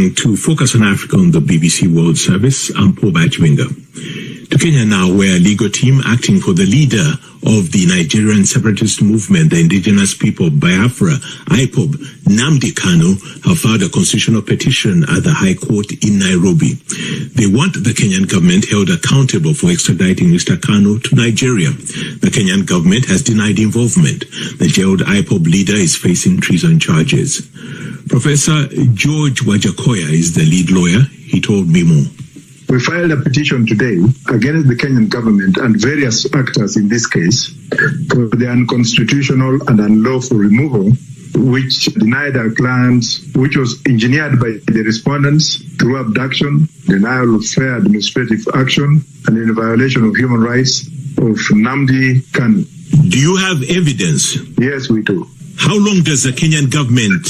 listening to Focus on Africa on the BBC World Service. I'm Paul Bachwinga. To Kenya now, where a legal team acting for the leader of the Nigerian separatist movement, the Indigenous People of Biafra, IPOB, Nnamdi Kanu, have filed a constitutional petition at the High Court in Nairobi. They want the Kenyan government held accountable for extraditing Mr. Kanu to Nigeria. The Kenyan government has denied involvement. The jailed IPOB leader is facing treason charges. Professor George Wajakoya is the lead lawyer. He told me more. We filed a petition today against the Kenyan government and various actors in this case for the unconstitutional and unlawful removal which denied our clients, which was engineered by the respondents through abduction, denial of fair administrative action, and in violation of human rights of Nnamdi Kanu. Do you have evidence? Yes, we do. How long does the Kenyan government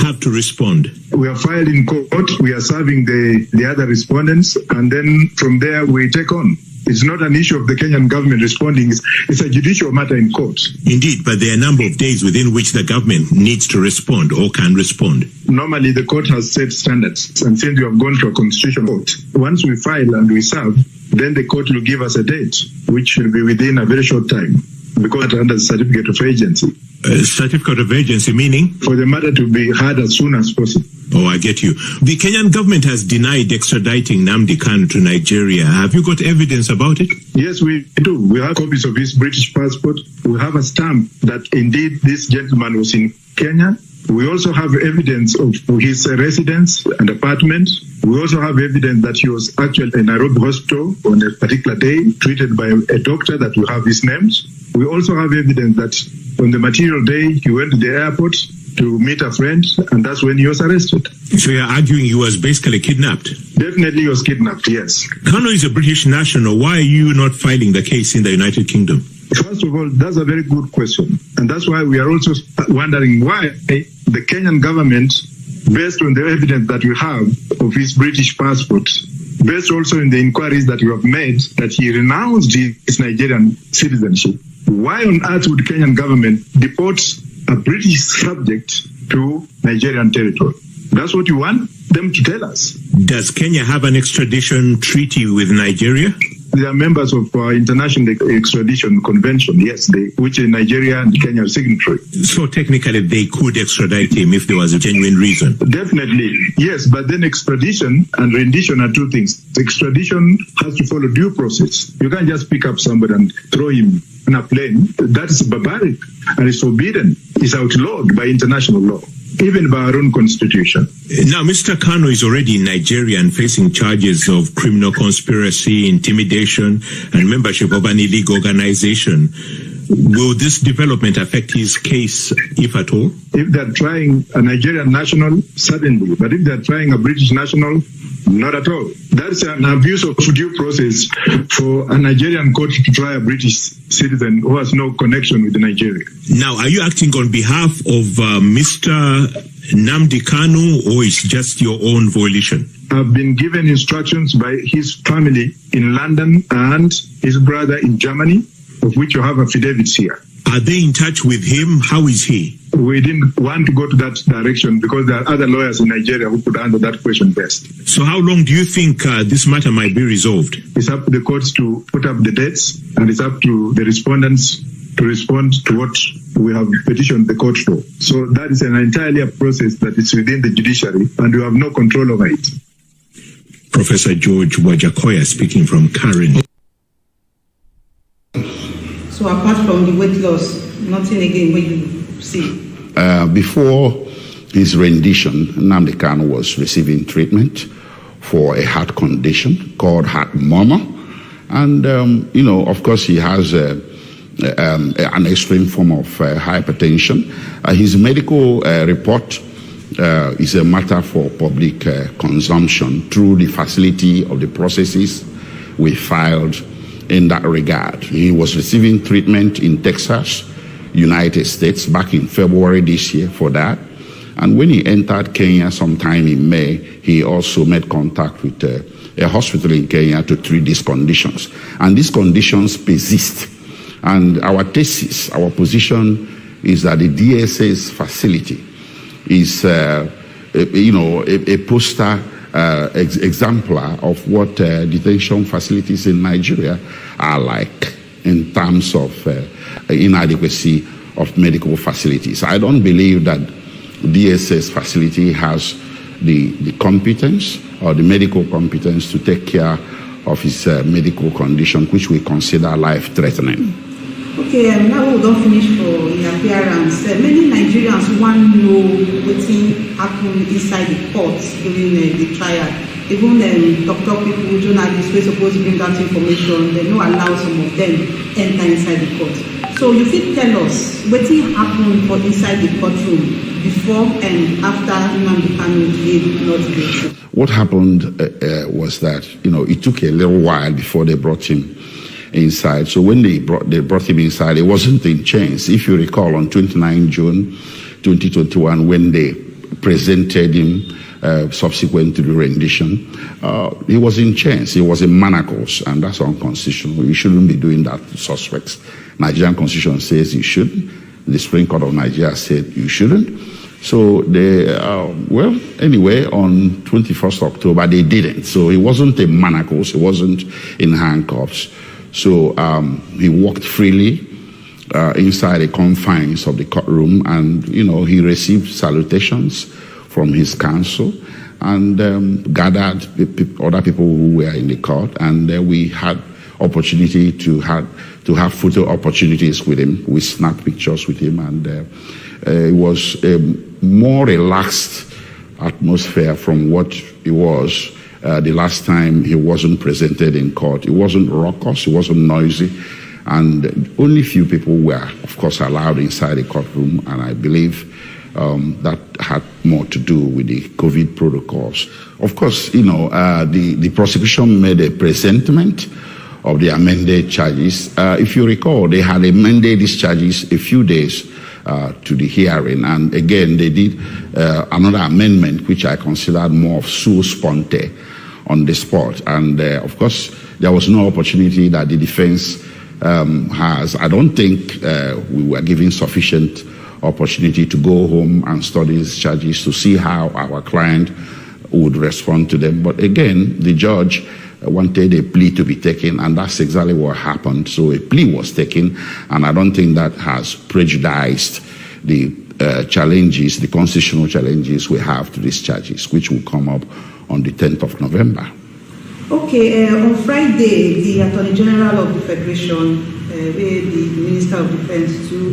have to respond? We are filed in court. We are serving the other respondents, and then from there we take on. It's not an issue of the Kenyan government responding. It's a judicial matter in court. Indeed, but there are a number of days within which the government needs to respond or can respond. Normally, the court has set standards, and since we have gone to a constitutional court, once we file and we serve, then the court will give us a date, which will be within a very short time, because under the certificate of agency. Certificate of agency meaning? For the matter to be heard as soon as possible. Oh, I get you. The Kenyan government has denied extraditing Nnamdi Kanu to Nigeria. Have you got evidence about it? Yes, we do. We have copies of his British passport. We have a stamp that indeed this gentleman was in Kenya. We also have evidence of his residence and apartment. We also have evidence that he was actually in Nairobi hospital on a particular day, treated by a doctor that we have his names. We also have evidence that on the material day, he went to the airport to meet a friend, and that's when he was arrested. So you're arguing he was basically kidnapped? Definitely he was kidnapped, yes. Kanu is a British national. Why are you not filing the case in the United Kingdom? First of all, that's a very good question. And that's why we are also wondering why the Kenyan government, based on the evidence that we have of his British passport, based also in the inquiries that we have made, that he renounced his Nigerian citizenship, why on earth would Kenyan government deport a British subject to Nigerian territory? That's what you want them to tell us. Does Kenya have an extradition treaty with Nigeria? They are members of our International Extradition Convention, yes, which Nigeria and Kenya are signatory. So technically they could extradite him if there was a genuine reason? Definitely, yes, but then extradition and rendition are two things. Extradition has to follow due process. You can't just pick up somebody and throw him in a plane. That is barbaric and it's forbidden. It's outlawed by international law, even by our own constitution. Now, Mr. Kanu is already in Nigeria and facing charges of criminal conspiracy, intimidation, and membership of an illegal organization. Will this development affect his case, if at all? If they're trying a Nigerian national, certainly. But if they're trying a British national, not at all. That's an abuse of due process for a Nigerian court to try a British citizen who has no connection with Nigeria. Now, are you acting on behalf of Mr. Nnamdi Kanu, or is just your own volition? I've been given instructions by his family in London and his brother in Germany, of which you have affidavits here. Are they in touch with him? How is he? We didn't want to go to that direction because there are other lawyers in Nigeria who could answer that question best. So how long do you think this matter might be resolved? It's up to the courts to put up the dates, and it's up to the respondents to respond to what we have petitioned the court for. So that is an entirely a process that is within the judiciary, and we have no control over it. Professor George Wajakoya speaking from Karen. So apart from the weight loss, nothing again what you see? Before his rendition, Nnamdi Kanu was receiving treatment for a heart condition called heart murmur. And, of course, he has an extreme form of hypertension. His medical report is a matter for public consumption through the facility of the processes we filed in that regard. He was receiving treatment in Texas, United States, back in February this year for that. And when he entered Kenya sometime in May, he also made contact with a hospital in Kenya to treat these conditions. And these conditions persist. And our thesis, our position is that the DSA's facility is a poster exemplar of what detention facilities in Nigeria are like in terms of inadequacy of medical facilities. I don't believe that DSS facility has the competence or the medical competence to take care of his medical condition, which we consider life-threatening. Okay, now we don't finish for the appearance. Many Nigerians want to know what happened inside the court during the trial. Even doctor people, journalists, we're supposed to bring out information, they don't allow some of them enter inside the court. So you fit tell us what happened for inside the courtroom before and after Nnamdi Kanu pleaded not guilty? What happened was that, it took a little while before they brought him inside. So when they brought him inside, it wasn't in chains. If you recall, on 29 June 2021, when they presented him subsequent to the rendition, he was in chains. He was in manacles, and that's unconstitutional. You shouldn't be doing that to suspects. Nigerian Constitution says you shouldn't. The Supreme Court of Nigeria said you shouldn't. So they, anyway, on 21st October, they didn't. So he wasn't in manacles. He wasn't in handcuffs. So he walked freely inside the confines of the courtroom, and he received salutations from his counsel and gathered other people who were in the court, and we had opportunity to have photo opportunities with him. We snapped pictures with him, and it was a more relaxed atmosphere from what it was the last time he wasn't presented in court. It wasn't raucous, it wasn't noisy, and only few people were, of course, allowed inside the courtroom, and I believe that had more to do with the COVID protocols. Of course, the prosecution made a presentment of the amended charges. If you recall, they had amended these charges a few days to the hearing, and again, they did another amendment, which I considered more of sua sponte on the spot. And of course, there was no opportunity that the defense has. I don't think we were given sufficient opportunity to go home and study these charges to see how our client would respond to them. But again, the judge wanted a plea to be taken, and that's exactly what happened. So a plea was taken, and I don't think that has prejudiced the challenges, the constitutional challenges we have to these charges, which will come up on the 10th of November. Okay, on Friday, the Attorney General of the Federation, the Minister of Defense to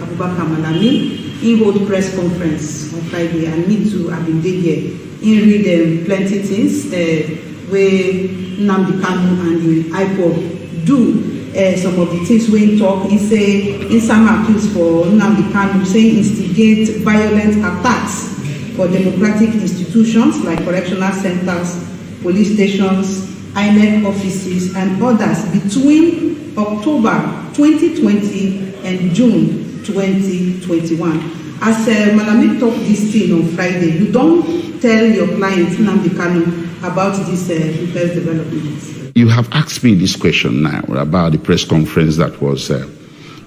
Abubakar Malami, he hold press conference on Friday, and me too, have been there here. He read plenty things where Nnamdi Kanu and the IPOB do. Some of the things we talk, he say, in some accused for Nnamdi Kanu, saying instigate violent attacks for democratic institutions like correctional centers, police stations, INEC offices, and others between October 2020 and June 2021. As Malami talked this thing on Friday, you don't tell your client Nnamdi Kanu about this latest development. You have asked me this question now about the press conference that was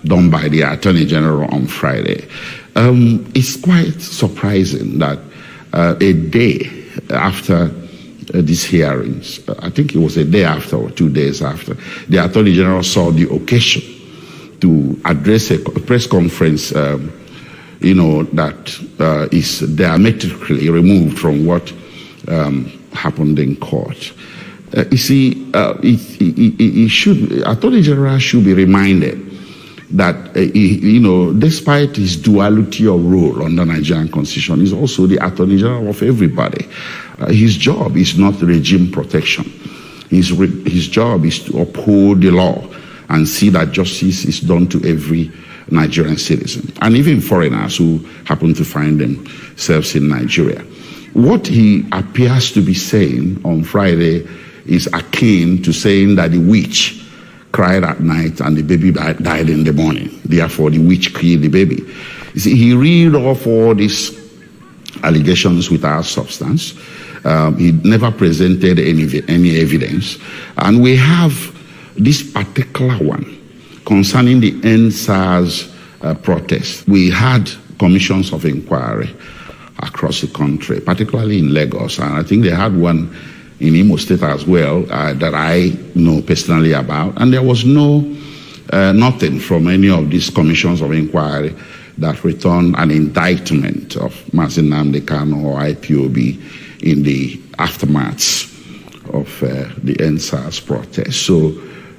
done by the Attorney General on Friday. It's quite surprising that a day after these hearings, I think it was a day after or 2 days after, the Attorney General saw the occasion to address a press conference, that is diametrically removed from what happened in court. You see, Attorney General should be reminded that, despite his duality of role under Nigerian Constitution, he's also the Attorney General of everybody. His job is not regime protection. His job is to uphold the law and see that justice is done to every Nigerian citizen, and even foreigners who happen to find themselves in Nigeria. What he appears to be saying on Friday is akin to saying that the witch cried at night and the baby died in the morning. Therefore, the witch killed the baby. You see, he read off all these allegations without substance. He never presented any evidence. And we have this particular one concerning the NSAS protest. We had commissions of inquiry. across the country, particularly in Lagos. And I think they had one in Imo State as well that I know personally about. And there was nothing from any of these commissions of inquiry that returned an indictment of Mazi Nnamdi Kanu or IPOB in the aftermath of the NSAS protest. So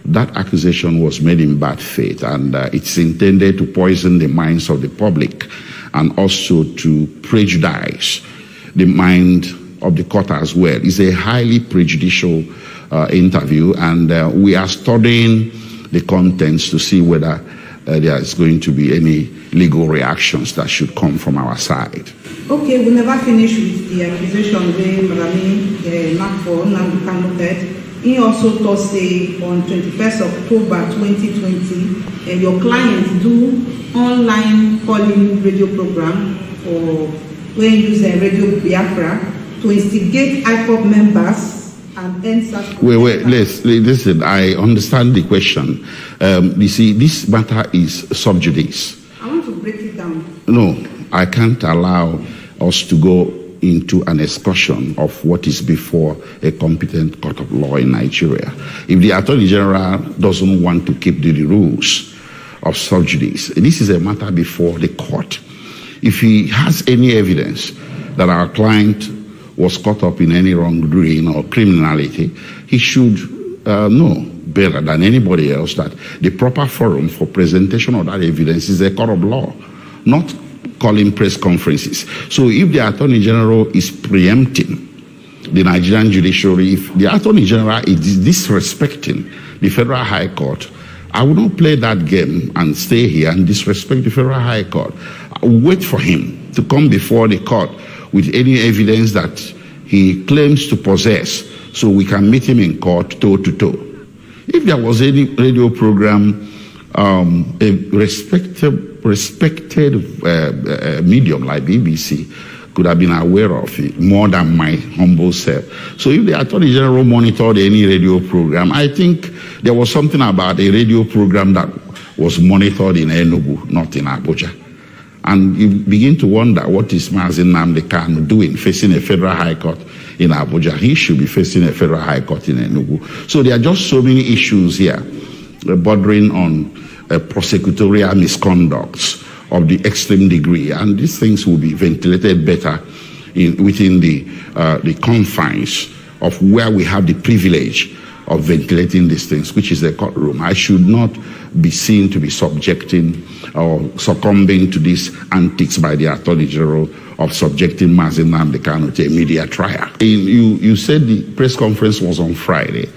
that accusation was made in bad faith, and it's intended to poison the minds of the public and also to prejudice the mind of the court as well. It's a highly prejudicial interview, and we are studying the contents to see whether there is going to be any legal reactions that should come from our side. Okay, we never finished with the accusation where Malami Nakpo Nnamdi Kanu said. He also Thursday on 21st October 2020, your client do online calling radio program or when you use Radio Biafra to instigate IPOB members and NSAS. Wait, listen, I understand the question. You see, this matter is sub judice. I want to break it down. No, I can't allow us to go into an excursion of what is before a competent court of law in Nigeria. If the Attorney General doesn't want to keep the rules of sub judice, this is a matter before the court. If he has any evidence that our client was caught up in any wrongdoing or criminality, he should know better than anybody else that the proper forum for presentation of that evidence is a court of law, not calling press conferences. So if the Attorney General is preempting the Nigerian judiciary, if the Attorney General is disrespecting the Federal High Court, I will not play that game and stay here and disrespect the Federal High Court. I will wait for him to come before the court with any evidence that he claims to possess so we can meet him in court toe to toe. If there was any radio program, a respected medium like BBC could have been aware of it more than my humble self. So if the Attorney General monitored any radio program, I think there was something about a radio program that was monitored in Enugu, not in Abuja. And you begin to wonder, what is Mazi Nnamdi Kanu doing facing a Federal High Court in Abuja? He should be facing a Federal High Court in Enugu. So there are just so many issues here bordering on prosecutorial misconducts of the extreme degree, and these things will be ventilated better within the confines of where we have the privilege of ventilating these things, which is the courtroom. I should not be seen to be subjecting or succumbing to these antics by the Attorney General of subjecting Mazi Nnamdi Kanu to a media trial. You said the press conference was on Friday.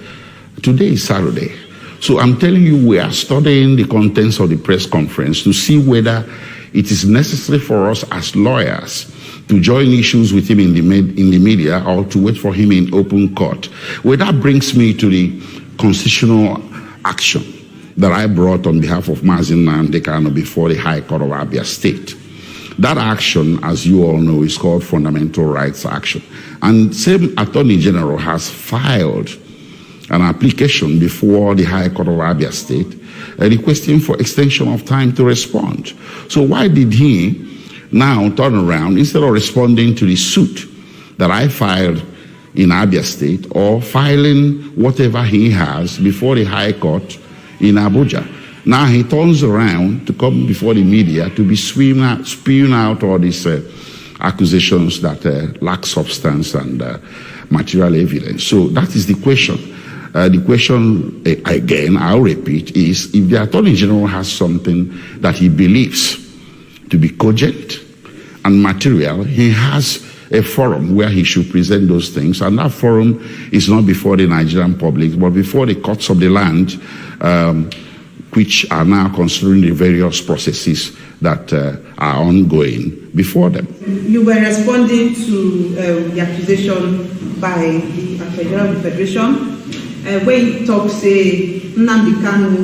Today is Saturday. So I'm telling you, we are studying the contents of the press conference to see whether it is necessary for us as lawyers to join issues with him in the media or to wait for him in open court. Well, that brings me to the constitutional action that I brought on behalf of Mazi Nnamdi Kanu before the High Court of Abia State. That action, as you all know, is called Fundamental Rights Action. And same Attorney General has filed an application before the High Court of Abia State requesting for extension of time to respond. So why did he now turn around, instead of responding to the suit that I filed in Abia State or filing whatever he has before the High Court in Abuja? Now he turns around to come before the media to be spewing out all these accusations that lack substance and material evidence. So that is the question. The question, again, I'll repeat, is if the Attorney General has something that he believes to be cogent and material, he has a forum where he should present those things, and that forum is not before the Nigerian public, but before the courts of the land, which are now considering the various processes that are ongoing before them. You were responding to the accusation by the Attorney General of the Federation, when he talks, say, Nnamdi Kanu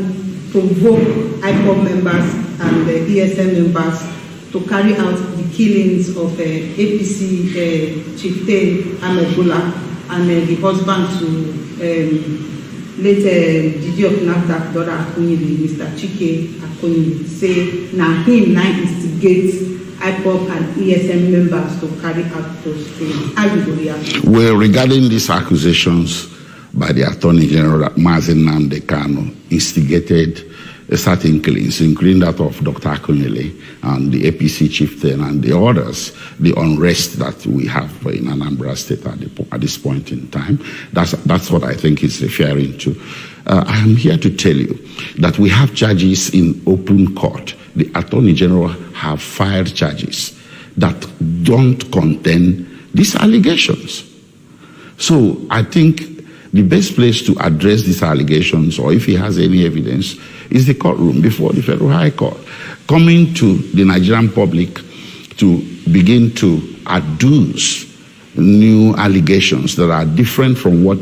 provoke IPOB members and ESM members to carry out the killings of APC chieftain Ahmed Bola and the husband to late Didi of Nnamdi daughter Akunyi, Mr. Chika Akunyi, say now him now instigate IPOB and ESM members to carry out those things. How you go react? Well, regarding these accusations by the Attorney General that Mazi Nnamdi Kanu instigated certain killings, including that of Dr. Akunyele and the APC chieftain and the others, the unrest that we have in Anambra State at this point in time. That's what I think he's referring to. I am here to tell you that we have charges in open court. The Attorney General have filed charges that don't contain these allegations. So I think the best place to address these allegations, or if he has any evidence, is the courtroom before the Federal High Court. Coming to the Nigerian public to begin to adduce new allegations that are different from what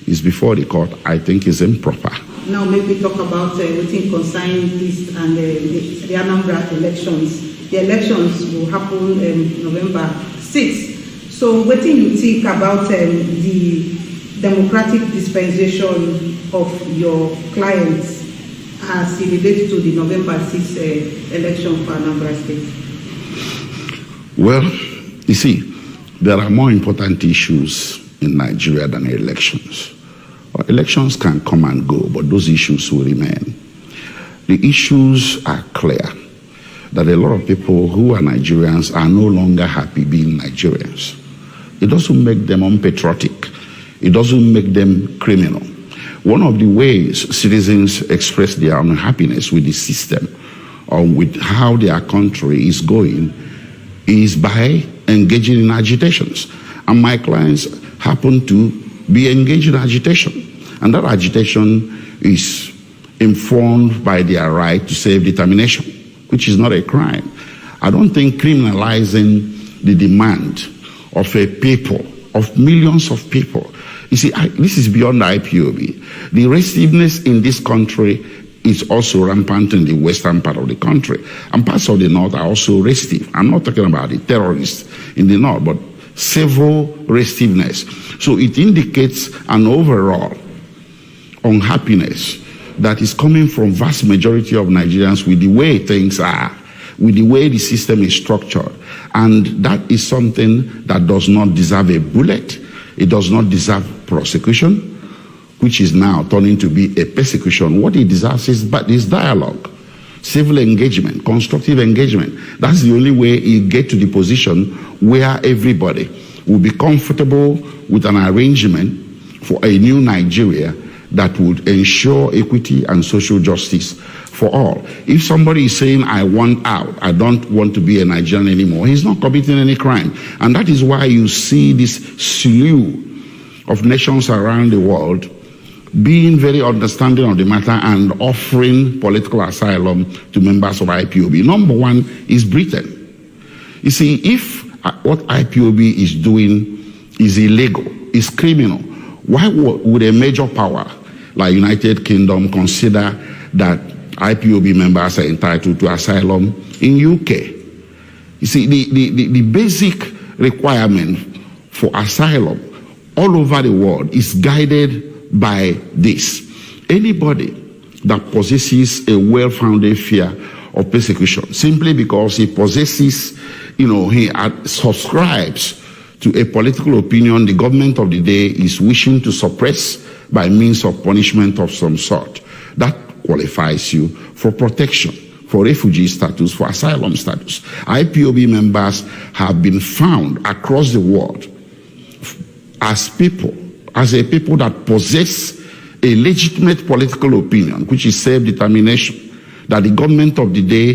is before the court, I think is improper. Now maybe talk about within concerning this and the Anambra elections. The elections will happen November 6th. So what do you think about the democratic dispensation of your clients as it relates to the November 6th election for Anambra State? Well, you see, there are more important issues in Nigeria than elections. Elections can come and go, but those issues will remain. The issues are clear, that a lot of people who are Nigerians are no longer happy being Nigerians. It doesn't make them unpatriotic. It doesn't make them criminal. One of the ways citizens express their unhappiness with the system or with how their country is going is by engaging in agitations. And my clients happen to be engaged in agitation. And that agitation is informed by their right to self-determination, which is not a crime. I don't think criminalizing the demand of a people, of millions of people. You see, this is beyond IPOB. The restiveness in this country is also rampant in the western part of the country. And parts of the north are also restive. I'm not talking about the terrorists in the north, but civil restiveness. So it indicates an overall unhappiness that is coming from vast majority of Nigerians with the way things are, with the way the system is structured. And that is something that does not deserve a bullet. It does not deserve prosecution, which is now turning to be a persecution. What it deserves is dialogue, civil engagement, constructive engagement. That's the only way you get to the position where everybody will be comfortable with an arrangement for a new Nigeria that would ensure equity and social justice for all. If somebody is saying, I want out, I don't want to be a Nigerian anymore, he's not committing any crime. And that is why you see this slew of nations around the world being very understanding of the matter and offering political asylum to members of IPOB. Number one is Britain. You see, if what IPOB is doing is illegal, is criminal, why would a major power like United Kingdom consider that IPOB members are entitled to asylum in UK? You see, the basic requirement for asylum all over the world is guided by this. Anybody that possesses a well-founded fear of persecution simply because he possesses, he subscribes to a political opinion the government of the day is wishing to suppress by means of punishment of some sort, that qualifies you for protection, for refugee status, for asylum status. IPOB members have been found across the world as a people that possess a legitimate political opinion, which is self-determination, that the government of the day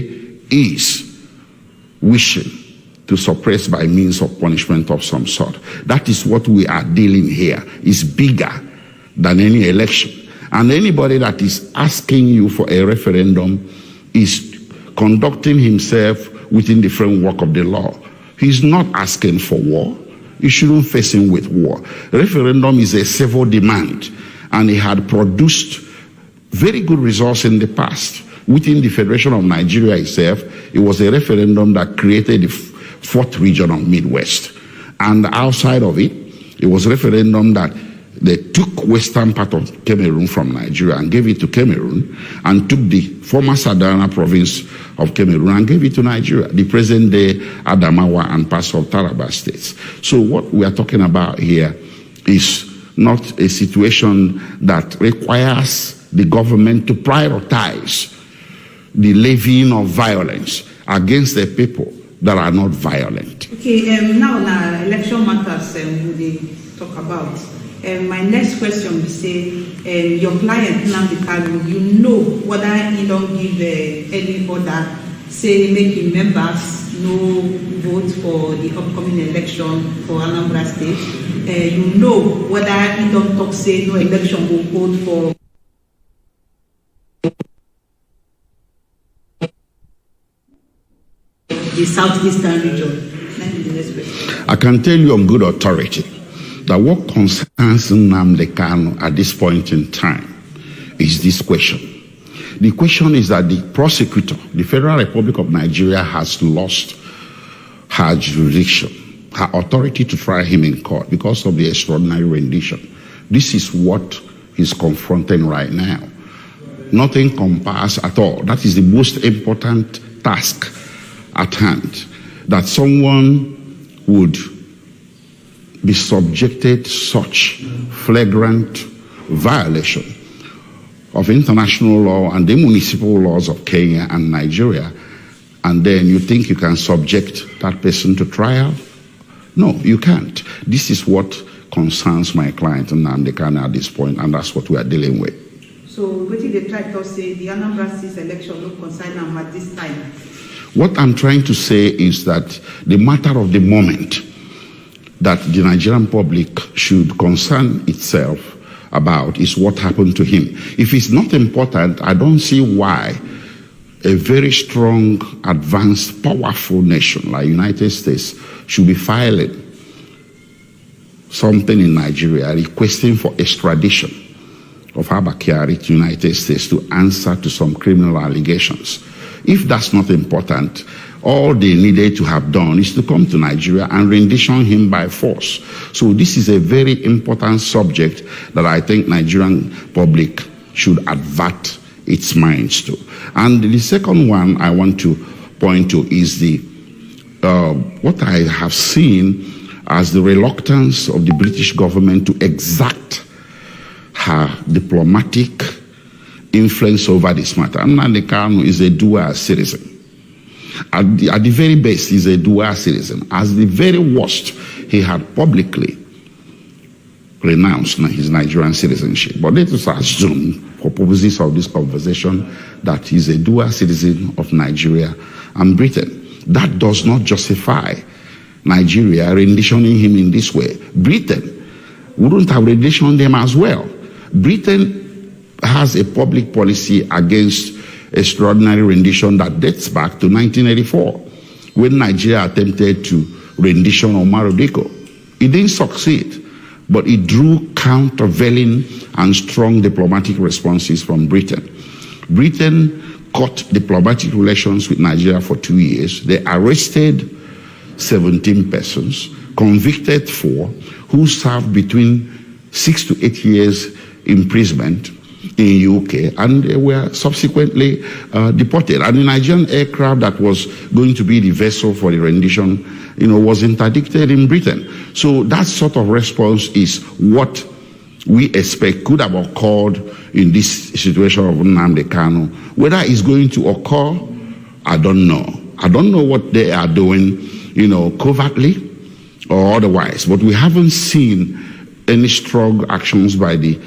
is wishing to suppress by means of punishment of some sort. That is what we are dealing here. It's bigger than any election. And anybody that is asking you for a referendum is conducting himself within the framework of the law. He's not asking for war. You shouldn't face him with war. Referendum is a civil demand, and it had produced very good results in the past. Within the Federation of Nigeria itself, it was a referendum that created the fourth region of Midwest. And outside of it, it was a referendum that They took western part of Cameroon from Nigeria and gave it to Cameroon, and took the former Sadana province of Cameroon and gave it to Nigeria, the present-day Adamawa and parts of Taraba states. So what we are talking about here is not a situation that requires the government to prioritize the levying of violence against the people that are not violent. Okay, now election matters we talk about. My next question will say, your client Nnamdi Kanu, you know whether he don't give any order, say make the members no vote for the upcoming election for Anambra State. You know whether he don't talk say no election will vote for the southeastern region. That is the next question. I can tell you on good authority that what concerns Nnamdi Kanu at this point in time is this question. The question is that the prosecutor, the Federal Republic of Nigeria, has lost her jurisdiction, her authority to try him in court because of the extraordinary rendition. This is what he's confronting right now. Nothing compares at all. That is the most important task at hand, that someone would be subjected to such flagrant violation of international law and the municipal laws of Kenya and Nigeria, and then you think you can subject that person to trial? No, you can't. This is what concerns my client Nnamdi Kanu at this point, and that's what we are dealing with. So what did they try to say the Anambra State election no concern them at this time? What I'm trying to say is that the matter of the moment that the Nigerian public should concern itself about is what happened to him. If it's not important, I don't see why a very strong, advanced, powerful nation like United States should be filing something in Nigeria requesting for extradition of Abba Kyari to United States to answer to some criminal allegations. If that's not important, all they needed to have done is to come to Nigeria and rendition him by force. So this is a very important subject that I think Nigerian public should avert its minds to. And the second one I want to point to is the what I have seen as the reluctance of the British government to exact her diplomatic influence over this matter. Nnamdi Kanu is a dual citizen. At the very best, he's a dual citizen. As the very worst, he had publicly renounced his Nigerian citizenship. But let us assume, for purposes of this conversation, that he's a dual citizen of Nigeria and Britain. That does not justify Nigeria renditioning him in this way. Britain wouldn't have renditioned him as well. Britain has a public policy against extraordinary rendition that dates back to 1984, when Nigeria attempted to rendition Omar Odiko. It didn't succeed, but it drew countervailing and strong diplomatic responses from Britain. Britain cut diplomatic relations with Nigeria for 2 years. They arrested 17 persons, convicted 4, who served between 6 to 8 years imprisonment in UK, and they were subsequently deported. And the Nigerian aircraft that was going to be the vessel for the rendition, was interdicted in Britain. So that sort of response is what we expect could have occurred in this situation of Nnamdi Kanu. Whether it's going to occur, I don't know. I don't know what they are doing, covertly or otherwise. But we haven't seen any strong actions by the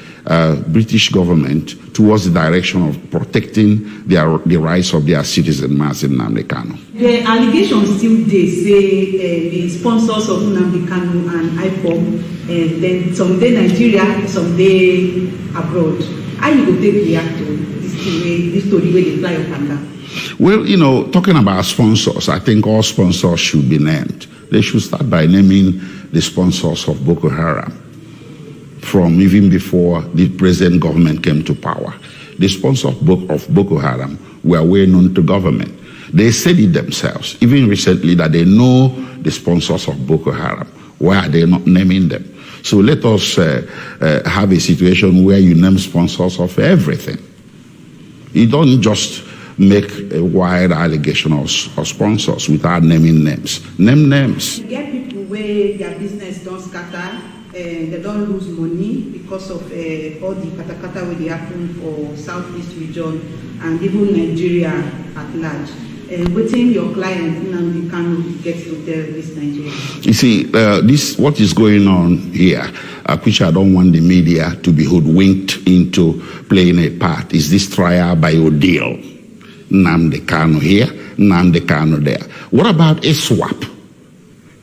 British government towards the direction of protecting the rights of their citizen, Mazi Nnamdi Kanu. The allegations still they say the sponsors of Nnamdi Kanu and IPOB, then some day Nigeria, some day abroad. How you go take react to this story where they fly up and down? Well, talking about sponsors, I think all sponsors should be named. They should start by naming the sponsors of Boko Haram, from even before the present government came to power. The sponsors of Boko Haram were well known to government. They said it themselves, even recently, that they know the sponsors of Boko Haram. Why are they not naming them? So let us have a situation where you name sponsors of everything. You don't just make a wide allegation of sponsors without naming names. Name names. You get people where their business don't scatter, they don't lose money because of all the katakata where they happen for Southeast region and even Nigeria at large. Waiting your client Nnamdi Kanu gets to tell this Nigeria. You see, this what is going on here, which I don't want the media to be hoodwinked into playing a part, is this trial by ordeal. Nnamdi Kanu here, Nnamdi Kanu there. What about ISWAP,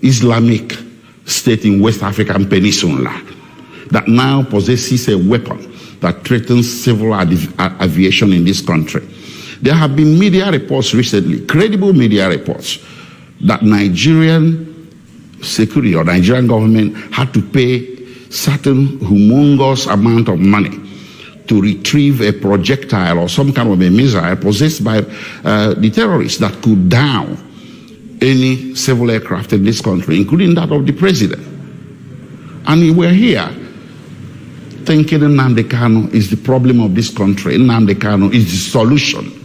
Islamic State in West African Peninsula, that now possesses a weapon that threatens civil aviation in this country? There have been media reports recently, credible media reports, that Nigerian security or Nigerian government had to pay certain humongous amount of money to retrieve a projectile or some kind of a missile possessed by the terrorists that could down any civil aircraft in this country, including that of the president. And we're here thinking Nnamdi Kanu is the problem of this country. Nnamdi Kanu is the solution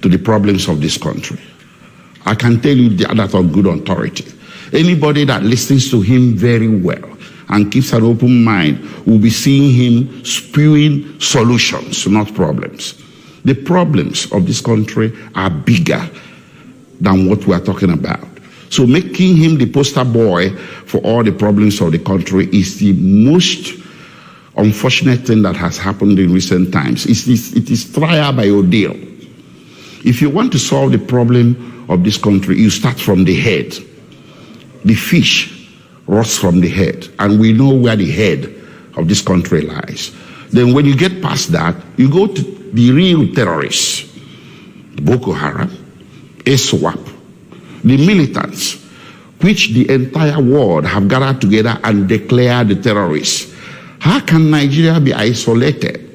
to the problems of this country. I can tell you that on good authority. Anybody that listens to him very well and keeps an open mind will be seeing him spewing solutions, not problems. The problems of this country are bigger than what we are talking about. So making him the poster boy for all the problems of the country is the most unfortunate thing that has happened in recent times. It is trial by ordeal. If you want to solve the problem of this country, you start from the head. The fish rots from the head, and we know where the head of this country lies. Then when you get past that, you go to the real terrorists, Boko Haram, ISWAP, the militants, which the entire world have gathered together and declared the terrorists. How can Nigeria be isolated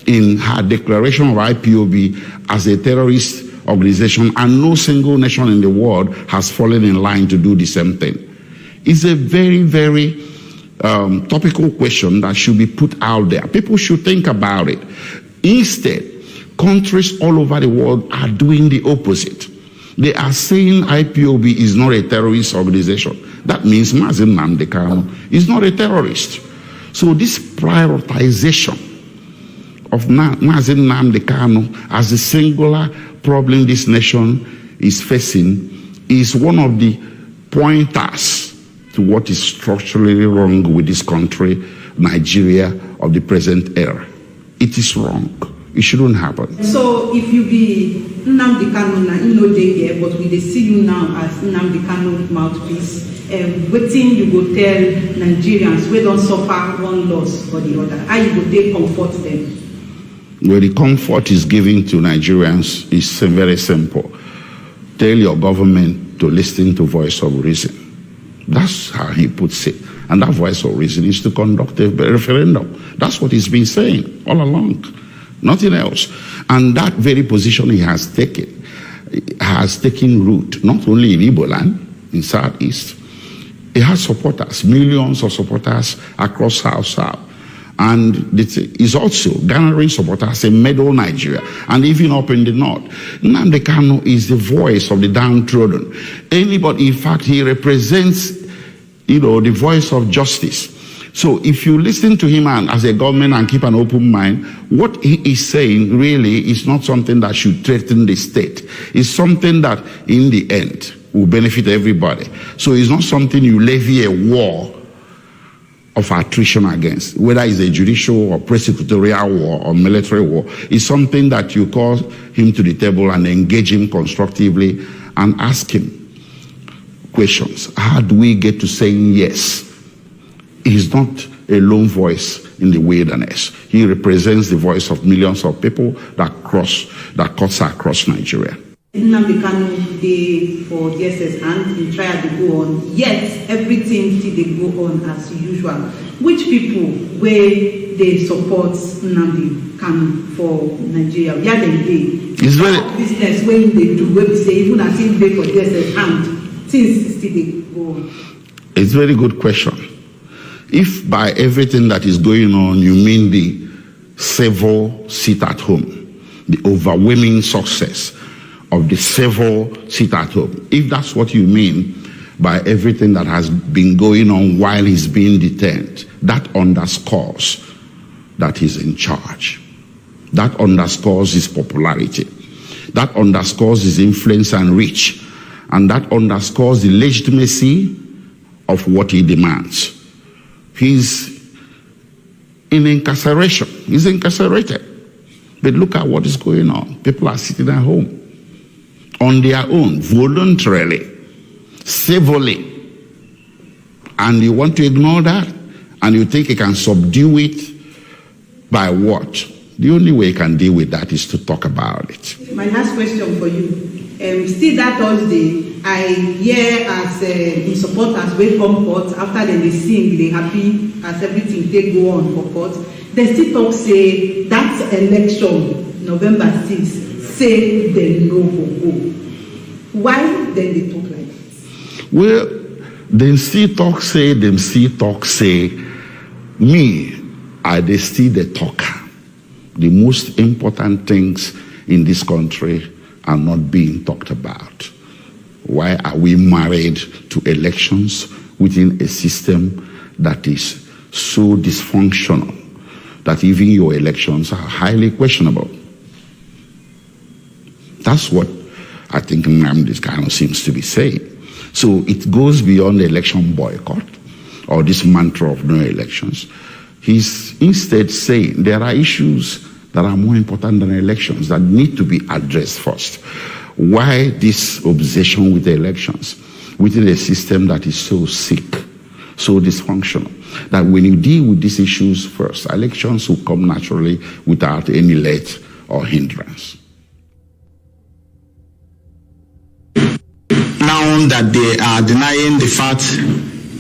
in her declaration of IPOB as a terrorist organization and no single nation in the world has fallen in line to do the same thing? It's a very, very topical question that should be put out there. People should think about it. Instead, countries all over the world are doing the opposite. They are saying IPOB is not a terrorist organization. That means Mazi Nnamdi Kanu is not a terrorist. So this prioritization of Mazi Nnamdi Kanu as the singular problem this nation is facing is one of the pointers to what is structurally wrong with this country, Nigeria of the present era. It is wrong. It shouldn't happen. So if you be Nnamdi Kanu na no dey here, but we dey see you now as Nnamdi Kanu mouthpiece, wetin you go tell Nigerians wey don suffer one loss or the other? How you go take comfort them? Well, the comfort is given to Nigerians is very simple. Tell your government to listen to voice of reason. That's how he puts it. And that voice of reason is to conduct a referendum. That's what he's been saying all along. Nothing else. And that very position he has taken root, not only in Igbo land, in Southeast. He has supporters, millions of supporters across South. And is also garnering supporters in middle Nigeria and even up in the north. Nnamdi Kanu is the voice of the downtrodden. Anybody, in fact, he represents, the voice of justice. So if you listen to him and as a government and keep an open mind, what he is saying really is not something that should threaten the state. It's something that in the end will benefit everybody. So it's not something you levy a war of attrition against, whether it's a judicial or prosecutorial war or military war. It's something that you call him to the table and engage him constructively and ask him questions. How do we get to saying yes? He's not a lone voice in the wilderness. He represents the voice of millions of people that cuts across Nigeria. Nnamdi Kanu dey for DSS and he tried to go on. Yet everything still dey go on as usual. Which people where they support Nnamdi Kanu for Nigeria? Where they dey? It's very business when they do, where we say even as if they for DSS and things still dey go on. It's a very good question. If by everything that is going on, you mean the civil seat at home, the overwhelming success of the civil seat at home, if that's what you mean by everything that has been going on while he's being detained, that underscores that he's in charge. That underscores his popularity. That underscores his influence and reach. And that underscores the legitimacy of what he demands. He's in incarceration. He's incarcerated. But look at what is going on. People are sitting at home on their own, voluntarily, civilly. And you want to ignore that? And you think you can subdue it by what? The only way you can deal with that is to talk about it. My last question for you. Still that Thursday, I hear as in supporters wey come court after they sing, they happy as everything they go on for court. They still talk say that election, November 6th, say they no go. Why then they talk like that? Well, them still talk say, me, I they still the talker. The most important things in this country are not being talked about. Why are we married to elections within a system that is so dysfunctional that even your elections are highly questionable? That's what I think Nnamdi Kanu seems to be saying. So it goes beyond the election boycott or this mantra of no elections. He's instead saying there are issues that are more important than elections that need to be addressed first. Why this obsession with the elections within a system that is so sick, so dysfunctional, that when you deal with these issues first, elections will come naturally without any let or hindrance. Now that they are denying the fact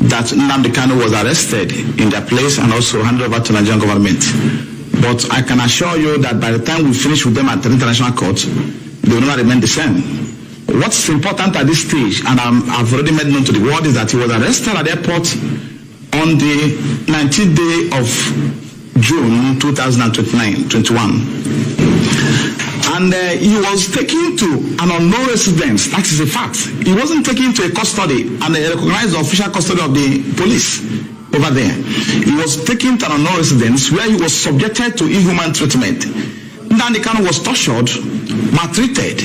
that Nnamdi Kanu was arrested in their place and also handed over to the Nigerian government. But I can assure you that by the time we finish with them at the international court, they will not remain the same. What's important at this stage, and I've already made known to the world, is that he was arrested at the airport on the 19th day of June 2021. And he was taken to an unknown residence. That is a fact. He wasn't taken to a custody, and they recognized the official custody of the police over there. He was taken to an unknown residence where he was subjected to inhuman treatment. Nnamdi Kanu was tortured, maltreated,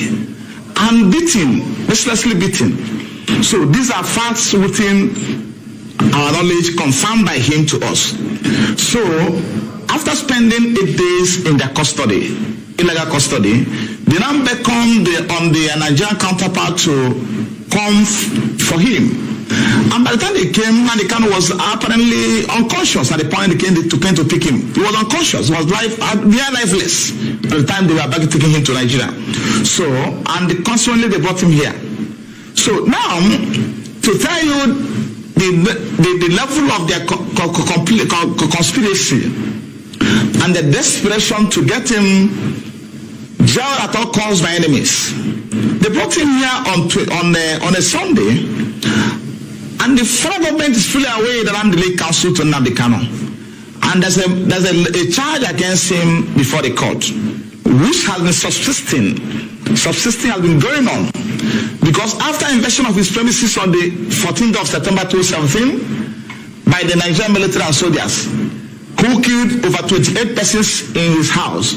and beaten, mercilessly beaten. So these are facts within our knowledge, confirmed by him to us. So after spending 8 days in their custody, illegal custody, they now beckoned on the Nigerian counterpart to come for him. And by the time they came, Nnamdi Kanu was apparently unconscious at the point they came to pick him. He was unconscious, he was lifeless at the time they were back taking him to Nigeria. So, and consequently they brought him here. So now, to tell you the level of their conspiracy and the desperation to get him jailed at all costs by enemies. They brought him here on a Sunday, and the federal government is fully aware that I'm the lead counsel to Nnamdi Kanu. And there's a charge against him before the court, which has been subsisting has been going on. Because after invasion of his premises on the 14th of September 2017 by the Nigerian military and soldiers, who killed over 28 persons in his house,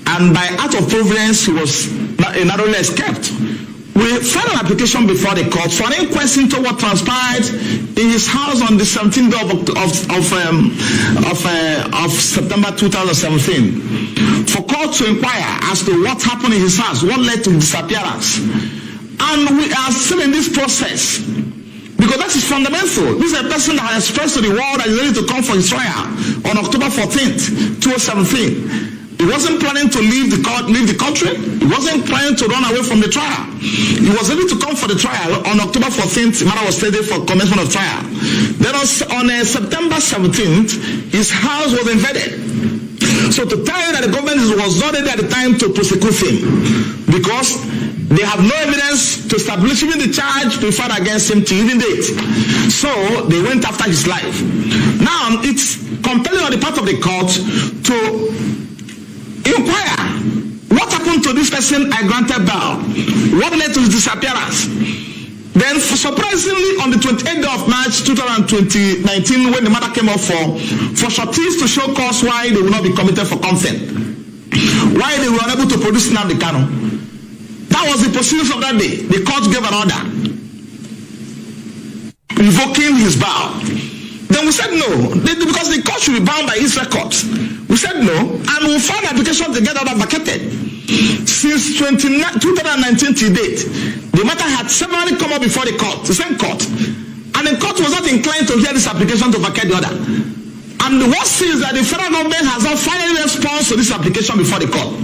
and by act of providence he was narrowly escaped. We filed an application before the court for an inquest into what transpired in his house on the 17th of September 2017 for court to inquire as to what happened in his house, what led to disappearance. And we are still in this process because that is fundamental. This is a person that has expressed to the world that he is ready to come for his trial on October 14th, 2017. He wasn't planning to leave the country. He wasn't planning to run away from the trial. He was ready to come for the trial on October 14th. The matter was stated for commencement of trial. Then on September 17th, his house was invaded. So to tell you that the government was not ready at the time to prosecute him, because They have no evidence to establish even the charge preferred against him to even date. So they went after his life. Now it's compelling on the part of the court to inquire what happened to this person I granted bail. What led to his disappearance? Then surprisingly, on the 28th of March 2019, when the matter came up for shorties to show cause why they will not be committed for consent, why they were unable to produce Nnamdi Kanu. That was the proceedings of that day. The court gave an order revoking his bail. Then we said no, because the court should be bound by his records. We said no, and we filed an application to get that vacated. Since 2019 to date, the matter had severally come up before the court, the same court, and the court was not inclined to hear this application to vacate the order. And the worst thing is that the federal government has not filed any response to this application before the court.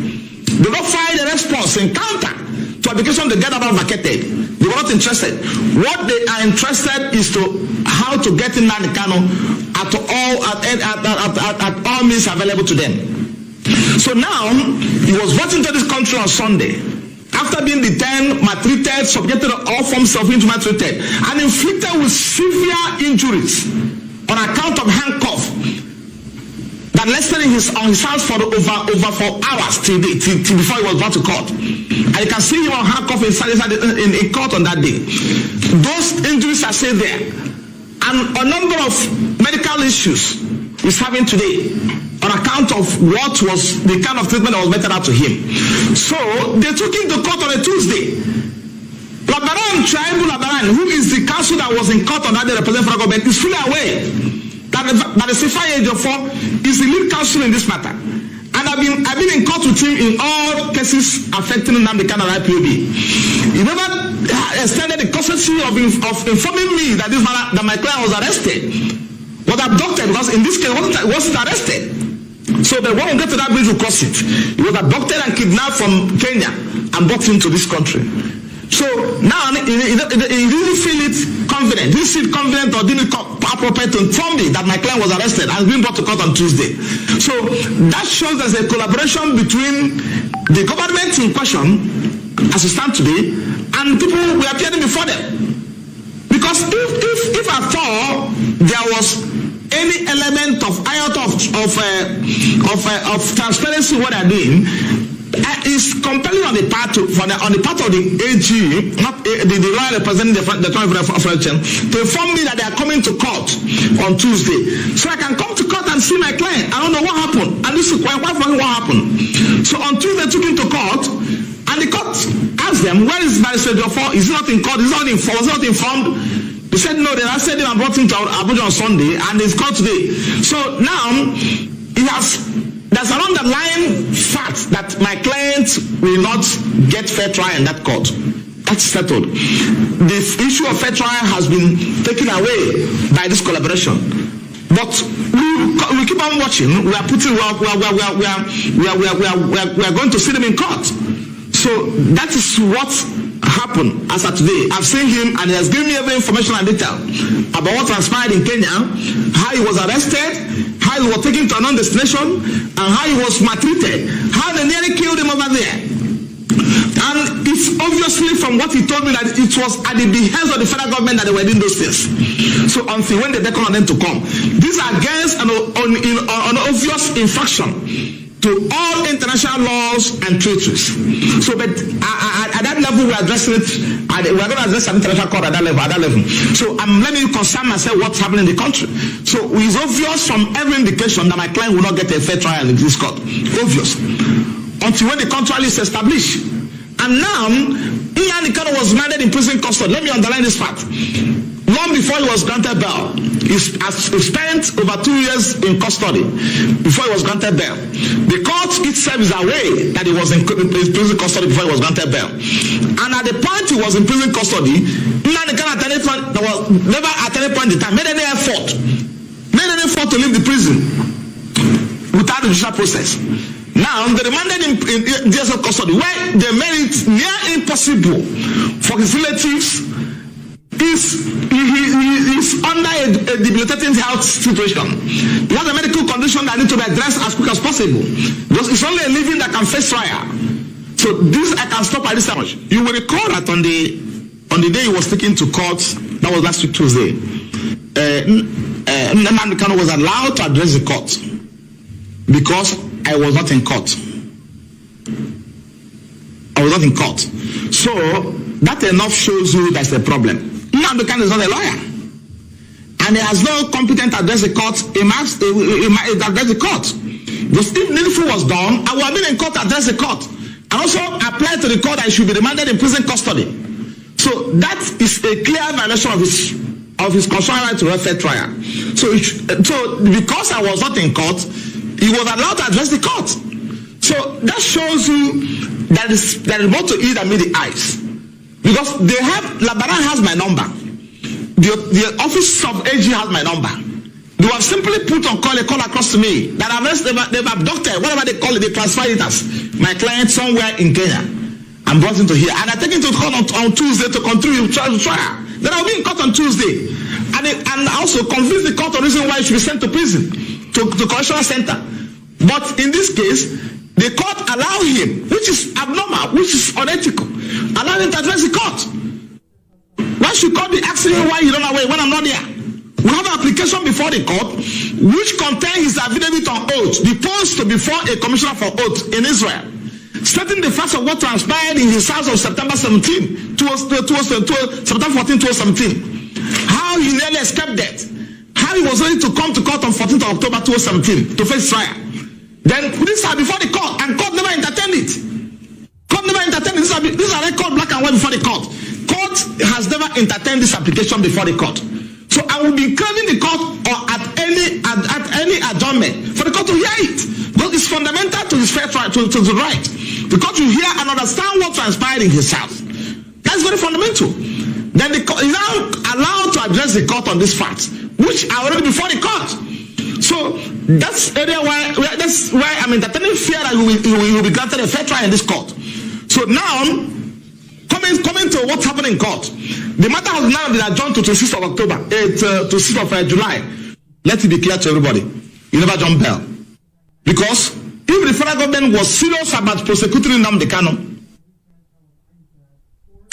They not filed a response in counter to application to get that vacated. They were not interested. What they are interested is to how to get in Nnamdi Kanu at all means available to them. So now he was brought into this country on Sunday after being detained, maltreated, subjected to all forms of inhuman treatment, and inflicted with severe injuries on account of handcuffs that lasted on his house for over 4 hours till before he was brought to court. And you can see him on handcuffs in court on that day. Those injuries are still there, and a number of medical issues he's having today on account of what was the kind of treatment that was meted out to him. So they took him to court on a Tuesday. Labaran, who is the counsel that was in court on that day representing federal government, is fully aware that the Sifai Ejiofor is the lead counsel in this matter. And I've been in court with him in all cases affecting Nnamdi Kanu and IPOB. He never extended the courtesy of informing me that that my client was arrested, was abducted, because in this case he wasn't arrested. So the one who got to that bridge will cross it. He was abducted and kidnapped from Kenya and brought into this country. So now he didn't feel it confident. He didn't feel confident or didn't appropriate to inform me that my client was arrested and being brought to court on Tuesday. So that shows there's a collaboration between the government in question, as we stand today, and the people who are appearing before them. Because if at all there was any element of iota of transparency in what they're doing, is compelling on the part of the AG, not the lawyer representing the election, to inform me that they are coming to court on Tuesday, so I can come to court and see my client. I don't know what happened, and this is quite what happened. So on Tuesday, they took him to court, and the court asked them, "Where is Barrister Ejiofor? Is he not in court? Is he not informed? Was not informed?" They said no. They said him and brought him to Abuja on Sunday, and he's court today. So now there's an underlying fact that my client will not get fair trial in that court. That's settled. The issue of fair trial has been taken away by this collaboration. But we keep on watching. We are going to see them in court. So that is what happened as of today. I've seen him, and he has given me every information and detail about what transpired in Kenya, how he was arrested, how he was taken to a non-destination, and how he was maltreated, how they nearly killed him over there. And it's obviously from what he told me that it was at the behest of the federal government that they were doing those things. So until when they beckon on them to come, these are against an obvious infraction to all international laws and treaties. So, but at that level, we're addressing it. We're going to address an international court at that level. So, I'm letting you concern myself what's happening in the country. So, it's obvious from every indication that my client will not get a fair trial in this court. Obvious. Until when the contract is established. And now, Nnamdi Kanu was mandate in prison custody. Let me underline this fact. Long before he was granted bail, he spent over 2 years in custody before he was granted bail. The court itself is aware that he was in prison custody before he was granted bail. And at the point he was in prison custody, Nnamdi Kanu never at any point in time made any effort to leave the prison without the judicial process. Now, they remanded him in DSL custody, where they made it near impossible for his relatives. He's under a debilitating health situation. He has a medical condition that needs to be addressed as quick as possible. Because it's only a living that can face trial. So this I can stop at this time. You will recall that on the day he was taken to court, that was last week Tuesday, Nnamdi Kanu was allowed to address the court because I was not in court. I was not in court. So that enough shows you that's the problem. Nnamdi Kanu is not a lawyer. And he has no competent to address the court. He must address the court. Because if needful was done, I would have been in court to address the court. And also apply to the court that he should be remanded in prison custody. So that is a clear violation of his constitutional right to a fair trial. So because I was not in court, he was allowed to address the court. So that shows you that is more to it than meet the eyes. Because Labaran has my number. The office of AG has my number. They have simply put on a call across to me that they've abducted, whatever they call it, they transfer it as my client somewhere in Kenya and brought him to here. And I take him to court on Tuesday to continue trial. Then I'll be in court on Tuesday. And also convince the court on the reason why he should be sent to prison, to correctional center. But in this case, the court allow him, which is abnormal, which is unethical, allow him to address the court. Why should court be asking him why you don't know when I'm not there? We have an application before the court which contains his affidavit on oath, deposed before a commissioner for oath in Israel, stating the facts of what transpired in his house on September 14, 2017. How he nearly escaped death. How he was ready to come to court on 14th of October 2017 to face trial. Then these are before the court, and court never entertained it. Court never entertained it. These are record black and white before the court. Court has never entertained this application before the court. So I will be claiming the court or at any adjournment for the court to hear it. Because it's fundamental to his fair trial, to the right. The court will hear and understand what transpired in his house. That's very fundamental. Then the court is now allowed to address the court on these facts, which are already before the court. So that's area why I'm entertaining fear that he will be granted a fair trial in this court. So now, coming to what's happening in court, the matter has now been adjourned to 6th of October, to 6th of July. Let it be clear to everybody. You never jump bell. Because if the federal government was serious about prosecuting Nnamdi Kanu,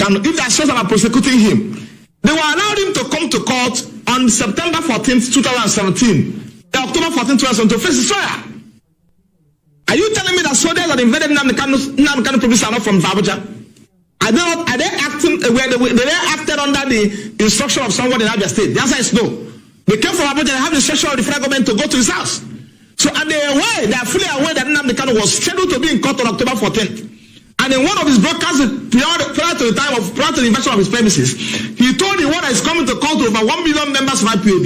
if they're serious about prosecuting him, they will allow him to come to court on September 14th, 2017, October 14th, 2017, to face his trial. Are you telling me that soldiers that invaded Nnamdi Kanu province are not from Abuja? Are they acting where they acted under the instruction of someone in Abia State? The answer is no. They came from Abuja, they have the instruction of the federal government to go to his house. So and they are fully aware that Nnamdi Kanu was scheduled to be in court on October 14th. And in one of his broadcasts prior to the invasion of his premises, he told the world that he's coming to court to over 1 million members of IPOB.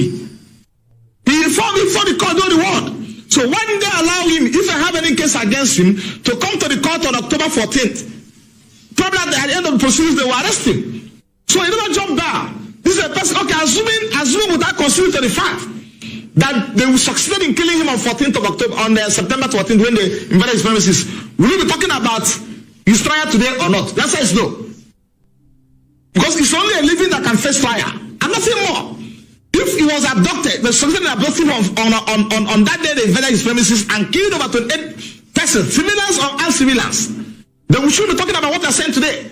He informed before the court told the world. So why did they allow him, if they have any case against him, to come to the court on October 14th? Probably at the end of the proceedings, they will arrest him. So he never jumped down. This is a person, okay, assuming without considering to the fact that they succeeded in killing him on 14th of October, on September 14th, when they invaded his premises, will we be talking about his trial today or not? The answer is no. Because it's only a living that can face fire, and nothing more. If he was abducted, they succeeded in abducting him on that day they invaded his premises and killed over 28 persons, civilians or uncivilians. Then we should be talking about what they're saying today.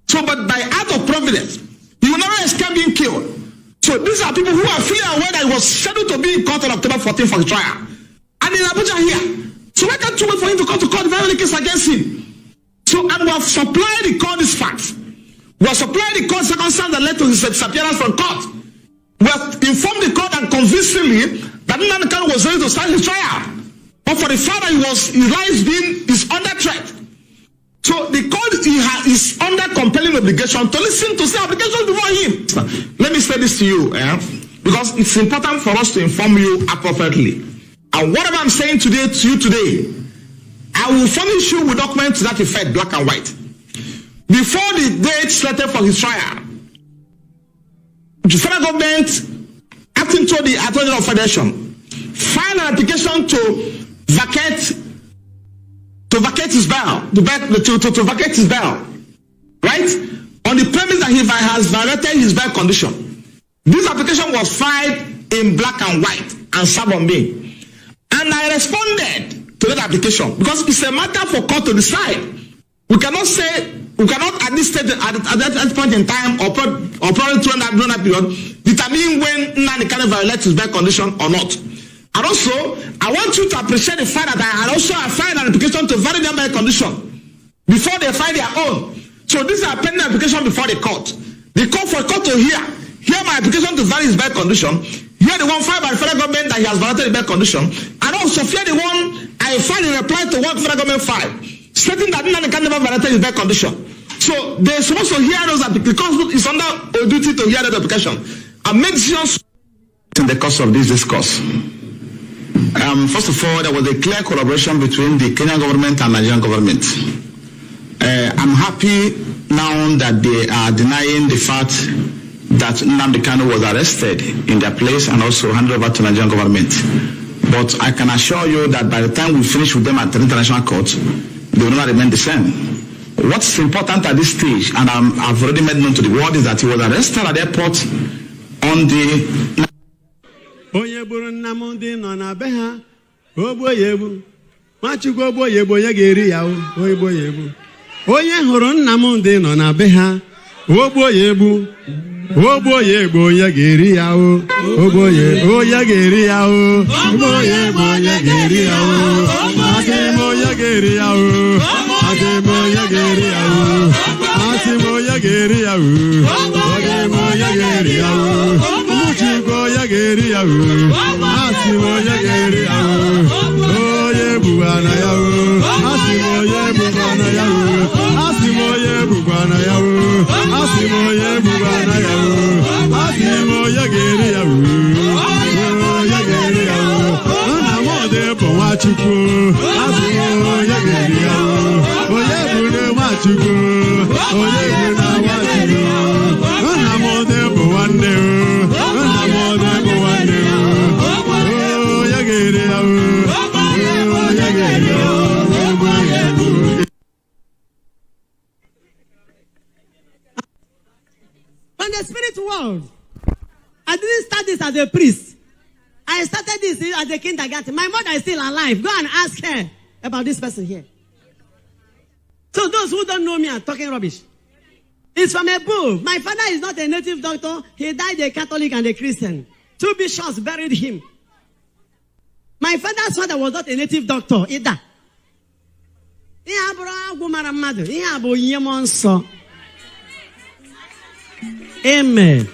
So, but by act of providence, he will never escape being killed. So these are people who are fully aware that he was scheduled to be in court on October 14th for the trial. And in Abuja here. So why can't you wait for him to come to court if there are any case against him? So, and we have supplied the court these facts. We have supplied the court circumstances that led to his disappearance from court. We have informed the court and convincingly that Nnamdi Kanu was ready to start his trial. But for the fact that his life is under threat. So the court is under compelling obligation to listen to the applications before him. Let me say this to you, because it's important for us to inform you appropriately. And whatever I'm saying to you today, I will furnish you with documents to that effect, black and white. Before the date slated for his trial, the federal government, acting to the Attorney General of Federation, filed an application to vacate his bail, to vacate his bail, right? On the premise that he has violated his bail condition. This application was filed in black and white and served on me. And I responded to that application because it's a matter for court to decide We cannot at this stage, at that point in time, or probably during that period, determine when Nnamdi Kanu violates his bail condition or not. And also, I want you to appreciate the fact that I filed an application to validate their bail condition before they file their own. So this is a pending application before the court. The court to hear my application to validate his bail condition, hear the one filed by the federal government that he has violated the bail condition, and also hear the one I filed in reply to what the federal government filed, stating that Nnamdi Kanu never violated his bail condition. So they're supposed to hear those applications. It's under a duty to hear that application and make decisions in the course of this discourse. First of all, there was a clear collaboration between the Kenyan government and Nigerian government. I'm happy now that they are denying the fact that Nnamdi Kanu was arrested in their place and also handed over to Nigerian government. But I can assure you that by the time we finish with them at the international court, they will not remain the same. What's important at this stage, and I've already made known to the world, is that he was arrested at the airport on the... Onye buru Nnamdi nọ na be ha ogboyebu Nwachukwu ogboyebu onye ga-eri ya ogboyebu onye hụrụ Nnamdi nọ na be ha ogboyebu onye ga-eri ya ogboyebu onye ga-eri ya ogboyebu onye ga-eri ya asịm onye ga-eri ya asịm onye ga-eri ya asịm onye ga-eri ya ogboyebu onye ga-eri ya Chika ya ga-eri ya asị m onye ga-eri ya onye bugwana ya asị m onye bugwana ya asị m onye bugwana ya asị m onye bugwana ya asị m onye ga-eri ya onye ga-eri ya Nnamdi bụ Nwachukwu asị m onye ga-eri ya onye bụ Nwachukwu onye bụ Nwachukwu Nnamdi bụ nwanne On the spirit world, I didn't start this as a priest. I started this as a kindergarten. My mother is still alive. Go and ask her about this person here. So those who don't know me are talking rubbish. It's from a book. My father is not a native doctor. He died a Catholic and a Christian. 2 bishops buried him. My father's father was not a native doctor either. Amen.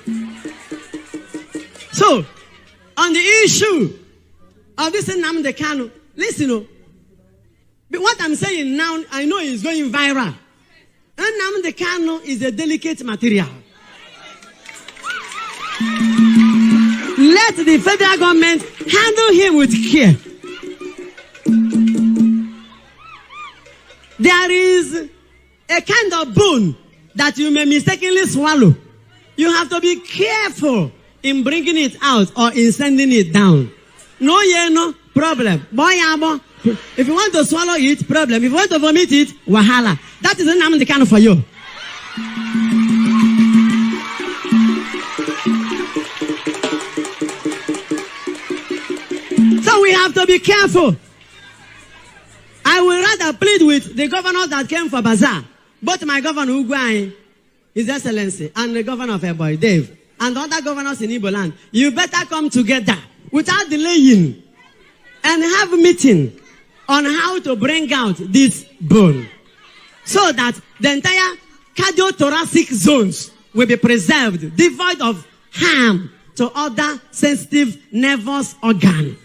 So, on the issue of this Nnamdi Kanu, listen, what I'm saying now, I know is going viral. Nnamdi Kanu is a delicate material. Let the federal government handle him with care. There is a kind of bone that you may mistakenly swallow. You have to be careful in bringing it out or in sending it down. No, problem. If you want to swallow it, problem. If you want to vomit it, wahala. That is Nnamdi Kanu for you. So we have to be careful. I will rather plead with the governors that came for Bazaar. Both my governor, Ugwai, His Excellency, and the governor of Eboy, Dave, and other governors in Igbo land. You better come together without delaying and have a meeting on how to bring out this bone so that the entire cardiothoracic zones will be preserved, devoid of harm to other sensitive nervous organs.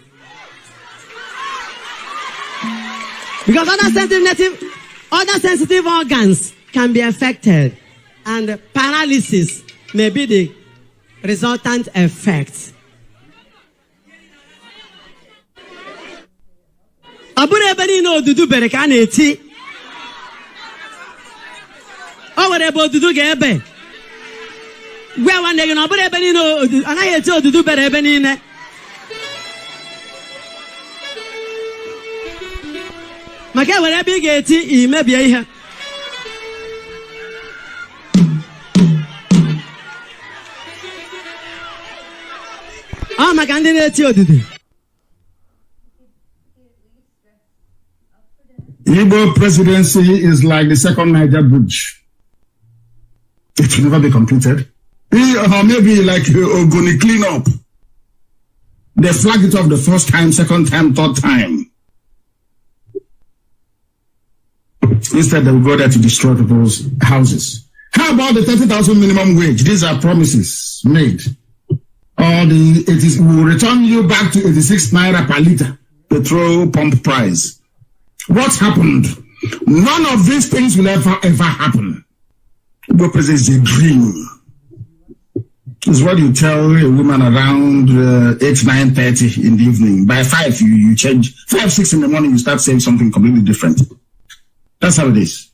Because other sensitive organs can be affected, and paralysis may be the resultant effect. Abure ebeni no dudu bere ka na-eti. O were ebe odudu ga-ebe. Gwa nwanne gị na abure ebeni no anaghị eti odudu bere ebe niile. Maka were ebe ị ga-eti imebie ihe. Ọ maka ndị na-eti odudu. Igbo presidency is like the second Niger bridge. It will never be completed. Or maybe like Ogoni cleanup. They flagged it off the first time, second time, third time. Instead, they will go there to destroy people's houses. How about the 30,000 minimum wage? These are promises made. Or we will return you back to 86 naira per liter petrol pump price. What happened? None of these things will ever happen. Igbo presidency is a dream. It's what you tell a woman around 8, 9, 30 in the evening. By 5, you change. 5, 6 in the morning, you start saying something completely different. That's how it is.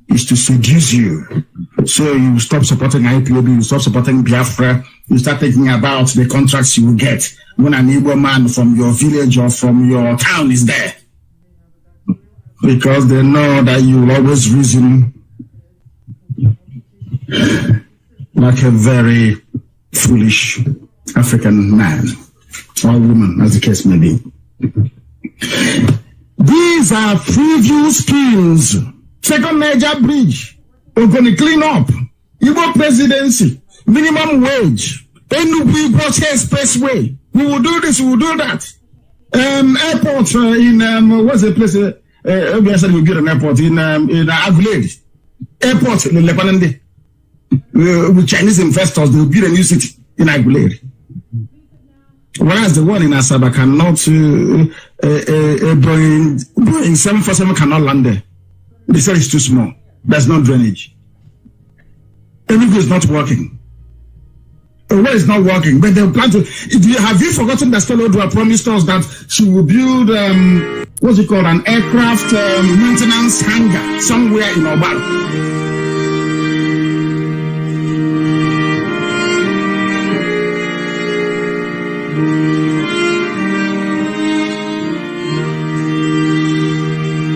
It's to seduce you. So you stop supporting IPOB, you stop supporting Biafra, you start thinking about the contracts you will get when an Igbo man from your village or from your town is there. Because they know that you will always reason like a very foolish African man or woman, as the case may be. These are preview schemes. Second Niger bridge. We're going to clean up. Igbo presidency. Minimum wage. Enugu Igbo expressway. We will do this, we will do that. Airport in, what's the place? I said we'll build an airport in Agulade. Airport in Lepanende. With Chinese investors, they will build a new city in Agulade. Whereas the one in Asaba cannot, Boeing 747 cannot land there. They said it's too small. There's no drainage. Everything is not working. Where is not working? But they plan to. Have you forgotten that Stella Odua promised us that she will build, what's it called, an aircraft maintenance hangar somewhere in Obara?